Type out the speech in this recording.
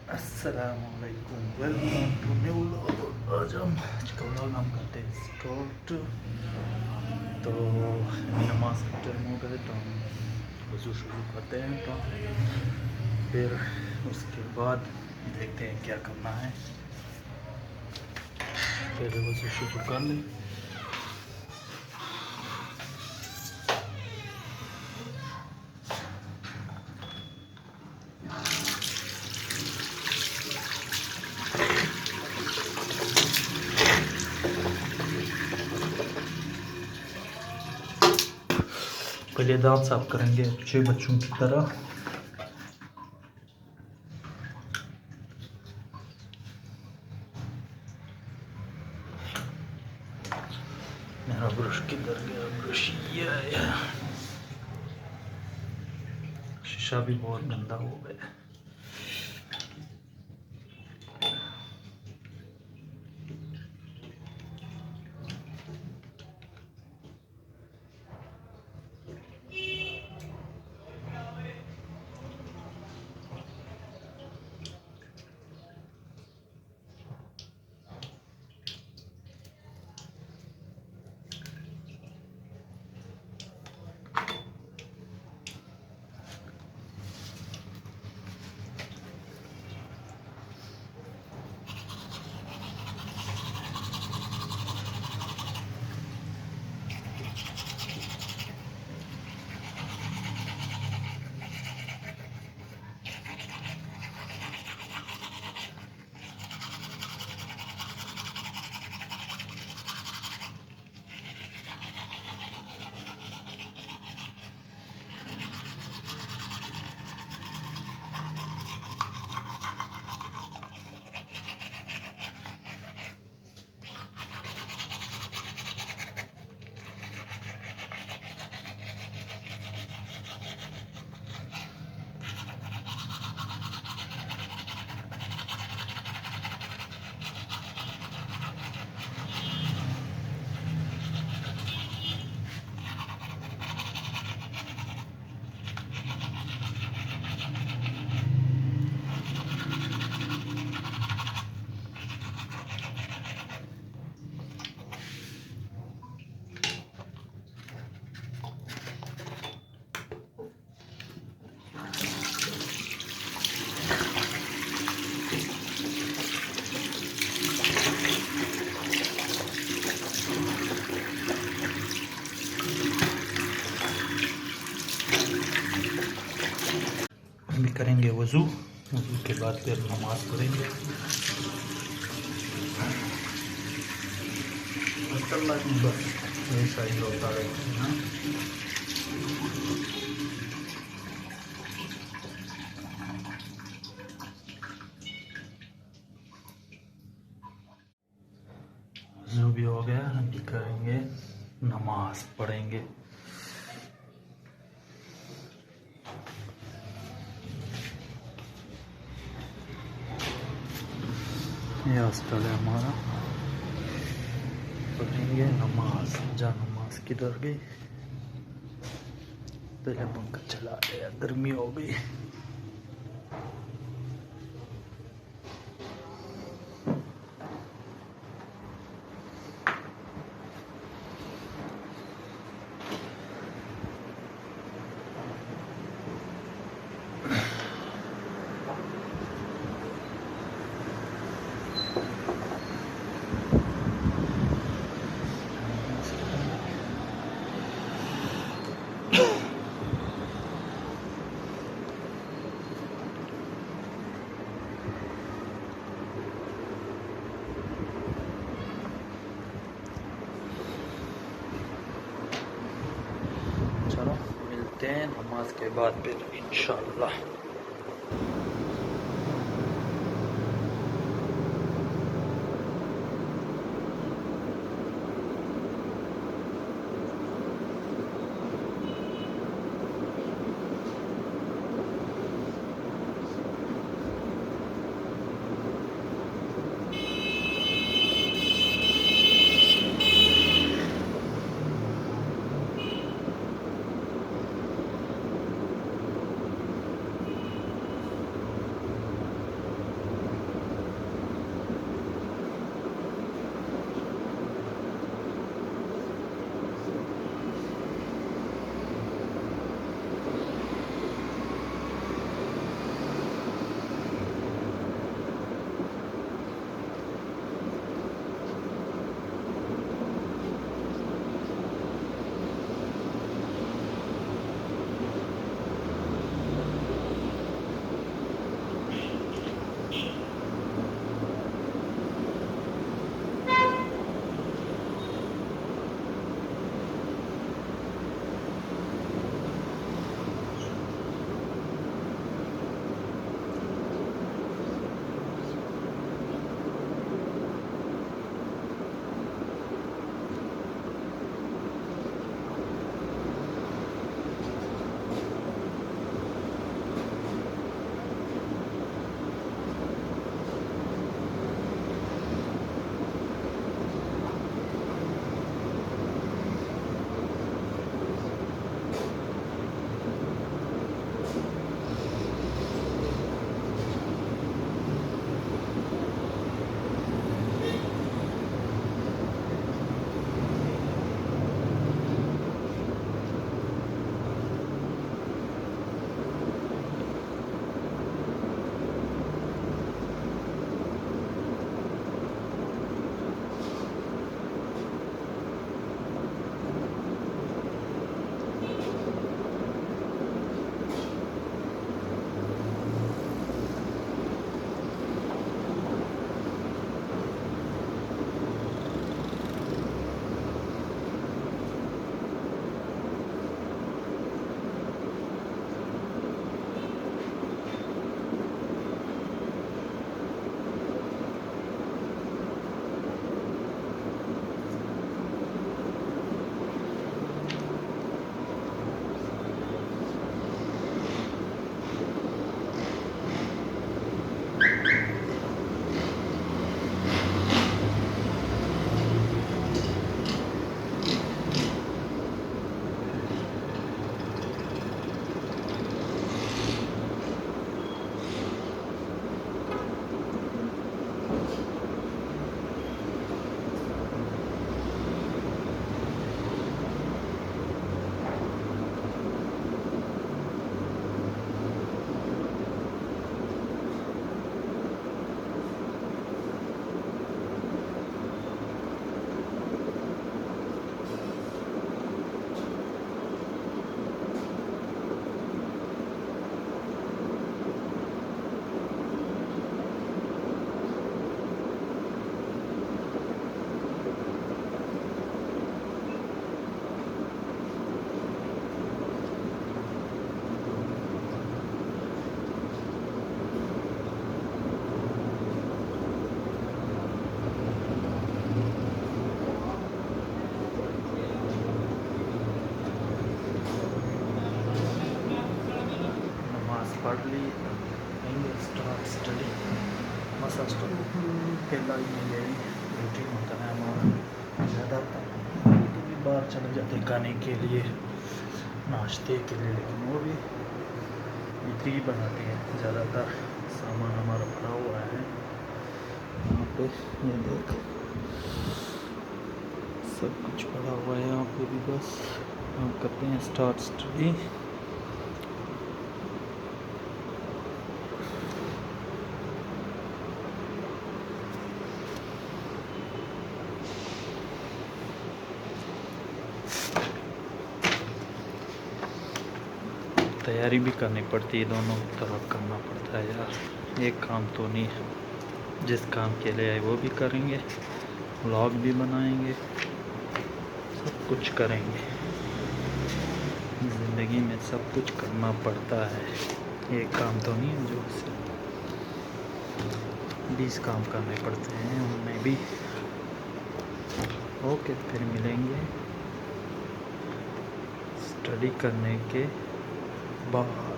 अस्सलामुअलैकुम, welcome to new vlog. आज हम आज का व्लॉग हम करते हैं स्टार्ट। तो नमाज का टाइम हो गया, तो हम वज़ू शुरू करते हैं। तो फिर उसके बाद देखते हैं क्या करना है। पहले वज़ू शुरू कर लें। पहले दांत साफ करेंगे अच्छे बच्चों की तरह। मेरा ब्रश किधर गया? ब्रश ये आया। शीशा भी बहुत गंदा हो गया। भी करेंगे वज़ू। वज़ू के बाद फिर नमाज पढ़ेंगे। ऐसा ही होता है ना। वज़ू भी हो गया, हम भी करेंगे नमाज पढ़ेंगे। ये हॉस्टल है हमारा। पढ़ेंगे नमाज। जा नमाज किधर गई? पहले पंखा चला दिया, गर्मी हो गई। चलो मिलते हैं नमाज के बाद फिर इंशाअल्लाह। पढ़ ली करेंगे स्टार्ट स्टडी। मसा पहला यही रूटीन होता है हमारा। ज़्यादातर कभी बाहर चले जाते खाने के लिए, नाश्ते के लिए, लेकिन वो भी इतनी ही बनाते हैं। ज़्यादातर सामान हमारा पड़ा हुआ है यहाँ पे, ये देख सब कुछ पड़ा हुआ है यहाँ पे भी। बस हम करते हैं स्टार्ट स्टडी। तैयारी भी करनी पड़ती है, दोनों तरफ करना पड़ता है यार, एक काम तो नहीं है। जिस काम के लिए आए वो भी करेंगे, व्लॉग भी बनाएंगे, सब कुछ करेंगे। ज़िंदगी में सब कुछ करना पड़ता है, एक काम तो नहीं है जो से 20 काम करने पड़ते हैं उनमें भी। ओके, फिर मिलेंगे स्टडी करने के बाद।